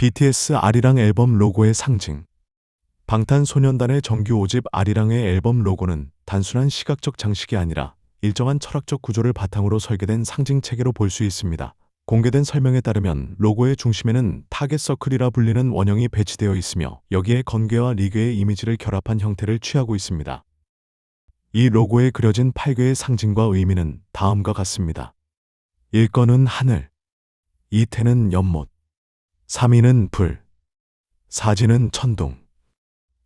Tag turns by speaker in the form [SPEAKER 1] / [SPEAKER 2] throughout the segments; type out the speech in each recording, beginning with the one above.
[SPEAKER 1] BTS 아리랑 앨범 로고의 상징. 방탄소년단의 정규 5집 아리랑의 앨범 로고는 단순한 시각적 장식이 아니라 일정한 철학적 구조를 바탕으로 설계된 상징 체계로 볼 수 있습니다. 공개된 설명에 따르면 로고의 중심에는 타겟 서클이라 불리는 원형이 배치되어 있으며 여기에 건괴와 리괴의 이미지를 결합한 형태를 취하고 있습니다. 이 로고에 그려진 8개의 상징과 의미는 다음과 같습니다. 1건은 하늘, 2태는 연못, 3위는 불, 4지는 천둥,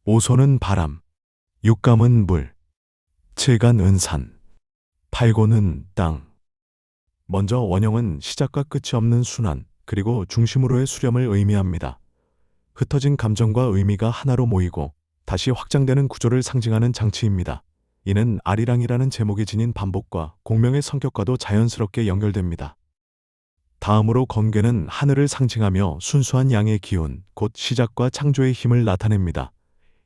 [SPEAKER 1] 5소는 바람, 6감은 물, 7간은 산, 8고는 땅. 먼저 원형은 시작과 끝이 없는 순환, 그리고 중심으로의 수렴을 의미합니다. 흩어진 감정과 의미가 하나로 모이고 다시 확장되는 구조를 상징하는 장치입니다. 이는 아리랑이라는 제목이 지닌 반복과 공명의 성격과도 자연스럽게 연결됩니다. 다음으로 건괴는 하늘을 상징하며 순수한 양의 기운, 곧 시작과 창조의 힘을 나타냅니다.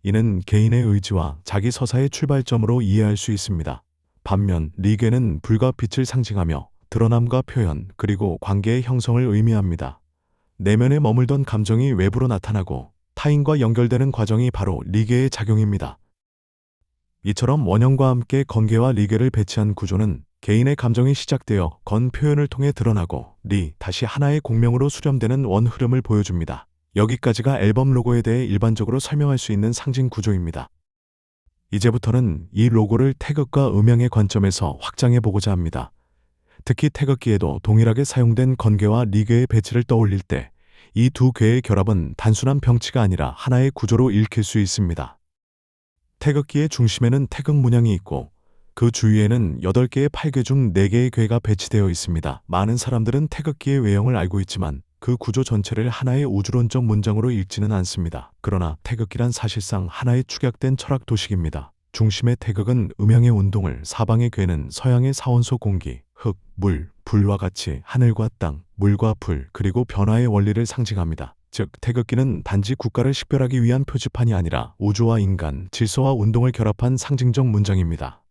[SPEAKER 1] 이는 개인의 의지와 자기 서사의 출발점으로 이해할 수 있습니다. 반면 리괴는 불과 빛을 상징하며 드러남과 표현, 그리고 관계의 형성을 의미합니다. 내면에 머물던 감정이 외부로 나타나고 타인과 연결되는 과정이 바로 리괴의 작용입니다. 이처럼 원형과 함께 건괴와 리괴를 배치한 구조는 개인의 감정이 시작되어 건 표현을 통해 드러나고 다시 하나의 공명으로 수렴되는 원 흐름을 보여줍니다. 여기까지가 앨범 로고에 대해 일반적으로 설명할 수 있는 상징 구조입니다. 이제부터는 이 로고를 태극과 음향의 관점에서 확장해 보고자 합니다. 특히 태극기에도 동일하게 사용된 건괴와 리괴의 배치를 떠올릴 때 이 두 괴의 결합은 단순한 병치가 아니라 하나의 구조로 읽힐 수 있습니다. 태극기의 중심에는 태극 문양이 있고 그 주위에는 8개의 8괴 중 4개의 괴가 배치되어 있습니다. 많은 사람들은 태극기의 외형을 알고 있지만 그 구조 전체를 하나의 우주론적 문장으로 읽지는 않습니다. 그러나 태극기란 사실상 하나의 축약된 철학 도식입니다. 중심의 태극은 음양의 운동을, 사방의 괴는 서양의 사원소 공기, 흙, 물, 불과 같이 하늘과 땅, 물과 불, 그리고 변화의 원리를 상징합니다. 즉, 태극기는 단지 국가를 식별하기 위한 표지판이 아니라 우주와 인간, 질서와 운동을 결합한 상징적 문장입니다.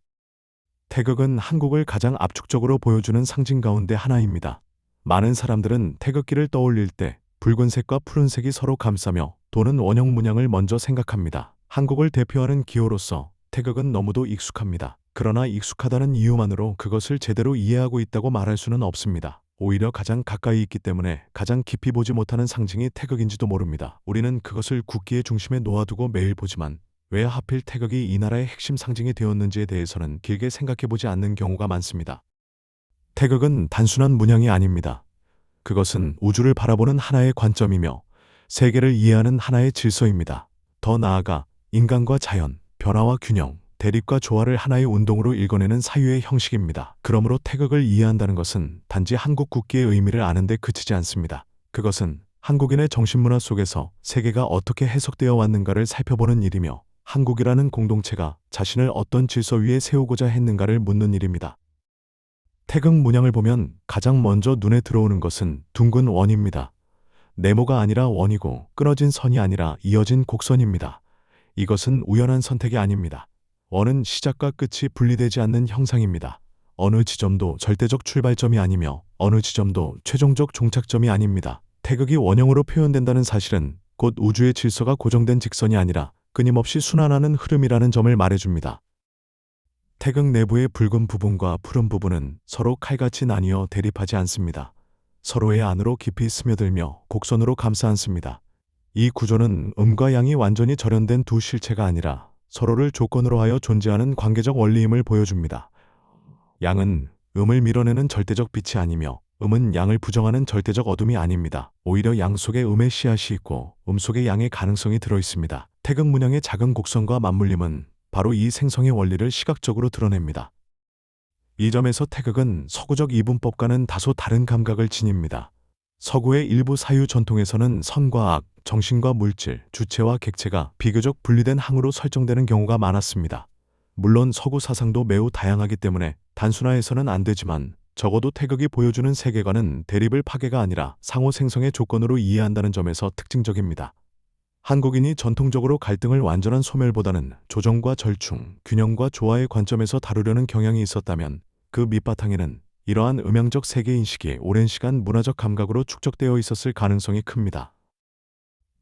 [SPEAKER 1] 태극은 한국을 가장 압축적으로 보여주는 상징 가운데 하나입니다. 많은 사람들은 태극기를 떠올릴 때 붉은색과 푸른색이 서로 감싸며 도는 원형 문양을 먼저 생각합니다. 한국을 대표하는 기호로서 태극은 너무도 익숙합니다. 그러나 익숙하다는 이유만으로 그것을 제대로 이해하고 있다고 말할 수는 없습니다. 오히려 가장 가까이 있기 때문에 가장 깊이 보지 못하는 상징이 태극인지도 모릅니다. 우리는 그것을 국기의 중심에 놓아두고 매일 보지만 왜 하필 태극이 이 나라의 핵심 상징이 되었는지에 대해서는 길게 생각해보지 않는 경우가 많습니다. 태극은 단순한 문양이 아닙니다. 그것은 우주를 바라보는 하나의 관점이며 세계를 이해하는 하나의 질서입니다. 더 나아가 인간과 자연, 변화와 균형, 대립과 조화를 하나의 운동으로 읽어내는 사유의 형식입니다. 그러므로 태극을 이해한다는 것은 단지 한국 국기의 의미를 아는 데 그치지 않습니다. 그것은 한국인의 정신문화 속에서 세계가 어떻게 해석되어 왔는가를 살펴보는 일이며 한국이라는 공동체가 자신을 어떤 질서 위에 세우고자 했는가를 묻는 일입니다. 태극 문양을 보면 가장 먼저 눈에 들어오는 것은 둥근 원입니다. 네모가 아니라 원이고 끊어진 선이 아니라 이어진 곡선입니다. 이것은 우연한 선택이 아닙니다. 원은 시작과 끝이 분리되지 않는 형상입니다. 어느 지점도 절대적 출발점이 아니며 어느 지점도 최종적 종착점이 아닙니다. 태극이 원형으로 표현된다는 사실은 곧 우주의 질서가 고정된 직선이 아니라 끊임없이 순환하는 흐름이라는 점을 말해줍니다. 태극 내부의 붉은 부분과 푸른 부분은 서로 칼같이 나뉘어 대립하지 않습니다. 서로의 안으로 깊이 스며들며 곡선으로 감싸 안습니다. 이 구조는 음과 양이 완전히 절연된 두 실체가 아니라 서로를 조건으로 하여 존재하는 관계적 원리임을 보여줍니다. 양은 음을 밀어내는 절대적 빛이 아니며 음은 양을 부정하는 절대적 어둠이 아닙니다. 오히려 양 속에 음의 씨앗이 있고 속에 양의 가능성이 들어있습니다. 태극 문양의 작은 곡선과 맞물림은 바로 이 생성의 원리를 시각적으로 드러냅니다. 이 점에서 태극은 서구적 이분법과는 다소 다른 감각을 지닙니다. 서구의 일부 사유 전통에서는 선과 악, 정신과 물질, 주체와 객체가 비교적 분리된 항으로 설정되는 경우가 많았습니다. 물론 서구 사상도 매우 다양하기 때문에 단순화해서는 안 되지만 적어도 태극이 보여주는 세계관은 대립을 파괴가 아니라 상호 생성의 조건으로 이해한다는 점에서 특징적입니다. 한국인이 전통적으로 갈등을 완전한 소멸보다는 조정과 절충, 균형과 조화의 관점에서 다루려는 경향이 있었다면 그 밑바탕에는 이러한 음향적 세계인식이 오랜 시간 문화적 감각으로 축적되어 있었을 가능성이 큽니다.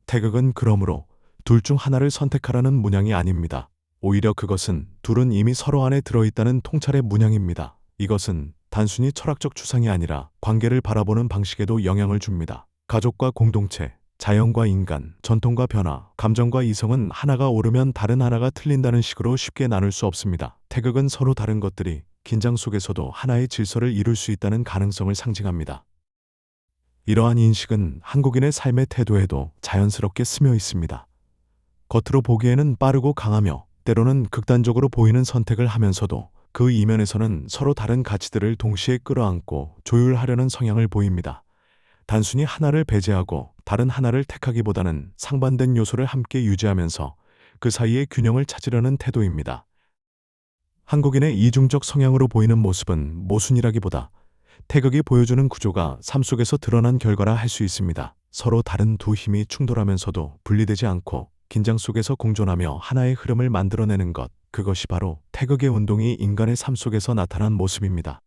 [SPEAKER 1] 태극은 그러므로 둘 중 하나를 선택하라는 문양이 아닙니다. 오히려 그것은 둘은 이미 서로 안에 들어있다는 통찰의 문양입니다. 이것은 단순히 철학적 추상이 아니라 관계를 바라보는 방식에도 영향을 줍니다. 가족과 공동체, 자연과 인간, 전통과 변화, 감정과 이성은 하나가 옳으면 다른 하나가 틀린다는 식으로 쉽게 나눌 수 없습니다. 태극은 서로 다른 것들이 긴장 속에서도 하나의 질서를 이룰 수 있다는 가능성을 상징합니다. 이러한 인식은 한국인의 삶의 태도에도 자연스럽게 스며 있습니다. 겉으로 보기에는 빠르고 강하며 때로는 극단적으로 보이는 선택을 하면서도 그 이면에서는 서로 다른 가치들을 동시에 끌어안고 조율하려는 성향을 보입니다. 단순히 하나를 배제하고 다른 하나를 택하기보다는 상반된 요소를 함께 유지하면서 그 사이의 균형을 찾으려는 태도입니다. 한국인의 이중적 성향으로 보이는 모습은 모순이라기보다 태극이 보여주는 구조가 삶 속에서 드러난 결과라 할 수 있습니다. 서로 다른 두 힘이 충돌하면서도 분리되지 않고 긴장 속에서 공존하며 하나의 흐름을 만들어내는 것, 그것이 바로 태극의 운동이 인간의 삶 속에서 나타난 모습입니다.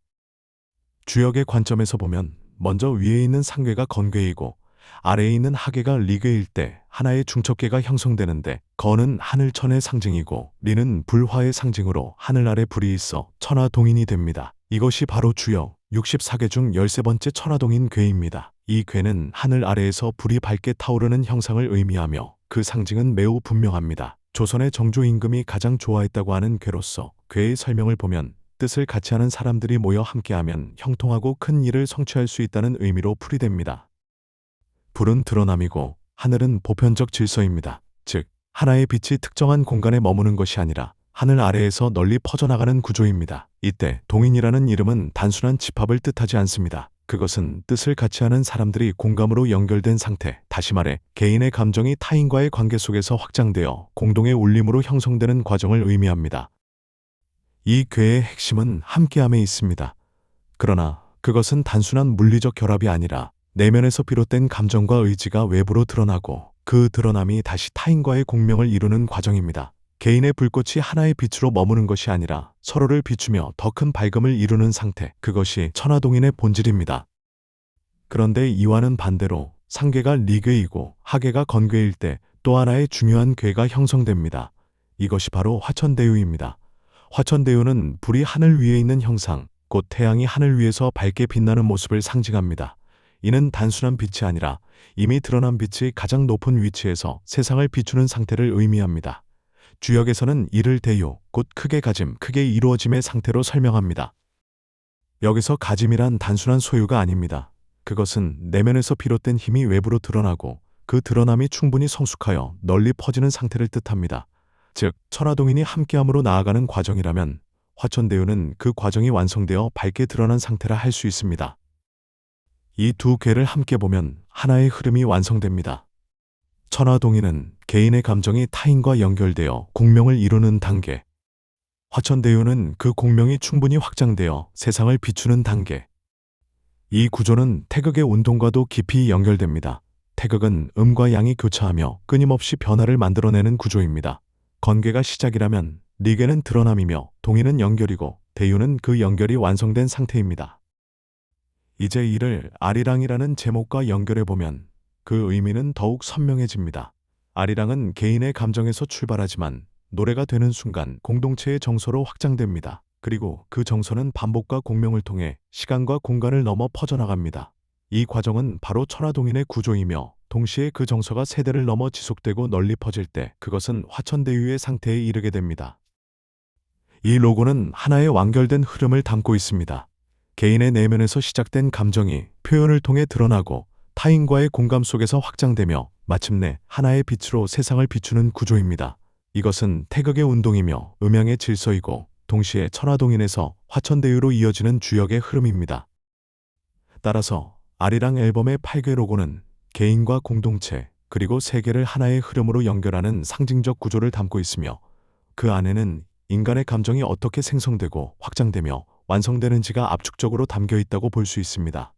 [SPEAKER 1] 주역의 관점에서 보면 먼저 위에 있는 상계가 건괴이고 아래에 있는 하계가 리괴일 때 하나의 중첩계가 형성되는데, 건은 하늘천의 상징이고 리는 불화의 상징으로 하늘 아래 불이 있어 천하동인이 됩니다. 이것이 바로 주역 64계 중 13번째 천하동인 궤입니다. 이 궤는 하늘 아래에서 불이 밝게 타오르는 형상을 의미하며 그 상징은 매우 분명합니다. 조선의 정조 임금이 가장 좋아했다고 하는 궤로서 궤의 설명을 보면 뜻을 같이 하는 사람들이 모여 함께하면 형통하고 큰 일을 성취할 수 있다는 의미로 풀이됩니다. 불은 드러남이고 하늘은 보편적 질서입니다. 즉, 하나의 빛이 특정한 공간에 머무는 것이 아니라 하늘 아래에서 널리 퍼져나가는 구조입니다. 이때 동인이라는 이름은 단순한 집합을 뜻하지 않습니다. 그것은 뜻을 같이 하는 사람들이 공감으로 연결된 상태, 다시 말해 개인의 감정이 타인과의 관계 속에서 확장되어 공동의 울림으로 형성되는 과정을 의미합니다. 이 궤의 핵심은 함께함에 있습니다. 그러나 그것은 단순한 물리적 결합이 아니라 내면에서 비롯된 감정과 의지가 외부로 드러나고 그 드러남이 다시 타인과의 공명을 이루는 과정입니다. 개인의 불꽃이 하나의 빛으로 머무는 것이 아니라 서로를 비추며 더 큰 밝음을 이루는 상태, 그것이 천하동인의 본질입니다. 그런데 이와는 반대로 상계가 리괴이고 하계가 건괴일 때 또 하나의 중요한 궤가 형성됩니다. 이것이 바로 화천대유입니다. 화천대유는 불이 하늘 위에 있는 형상, 곧 태양이 하늘 위에서 밝게 빛나는 모습을 상징합니다. 이는 단순한 빛이 아니라 이미 드러난 빛이 가장 높은 위치에서 세상을 비추는 상태를 의미합니다. 주역에서는 이를 대유, 곧 크게 가짐, 크게 이루어짐의 상태로 설명합니다. 여기서 가짐이란 단순한 소유가 아닙니다. 그것은 내면에서 비롯된 힘이 외부로 드러나고 그 드러남이 충분히 성숙하여 널리 퍼지는 상태를 뜻합니다. 즉, 천하동인이 함께함으로 나아가는 과정이라면 화천대유는 그 과정이 완성되어 밝게 드러난 상태라 할 수 있습니다. 이 두 궤를 함께 보면 하나의 흐름이 완성됩니다. 천하동인은 개인의 감정이 타인과 연결되어 공명을 이루는 단계, 화천대유는 그 공명이 충분히 확장되어 세상을 비추는 단계. 이 구조는 태극의 운동과도 깊이 연결됩니다. 태극은 음과 양이 교차하며 끊임없이 변화를 만들어내는 구조입니다. 건괴가 시작이라면 리괴는 드러남이며 동인은 연결이고 대유는 그 연결이 완성된 상태입니다. 이제 이를 아리랑이라는 제목과 연결해보면 그 의미는 더욱 선명해집니다. 아리랑은 개인의 감정에서 출발하지만 노래가 되는 순간 공동체의 정서로 확장됩니다. 그리고 그 정서는 반복과 공명을 통해 시간과 공간을 넘어 퍼져나갑니다. 이 과정은 바로 천하동인의 구조이며 동시에 그 정서가 세대를 넘어 지속되고 널리 퍼질 때 그것은 화천대유의 상태에 이르게 됩니다. 이 로고는 하나의 완결된 흐름을 담고 있습니다. 개인의 내면에서 시작된 감정이 표현을 통해 드러나고 타인과의 공감 속에서 확장되며 마침내 하나의 빛으로 세상을 비추는 구조입니다. 이것은 태극의 운동이며 음양의 질서이고 동시에 천하동인에서 화천대유로 이어지는 주역의 흐름입니다. 따라서 아리랑 앨범의 8개 로고는 개인과 공동체 그리고 세계를 하나의 흐름으로 연결하는 상징적 구조를 담고 있으며 그 안에는 인간의 감정이 어떻게 생성되고 확장되며 완성되는지가 압축적으로 담겨 있다고 볼 수 있습니다.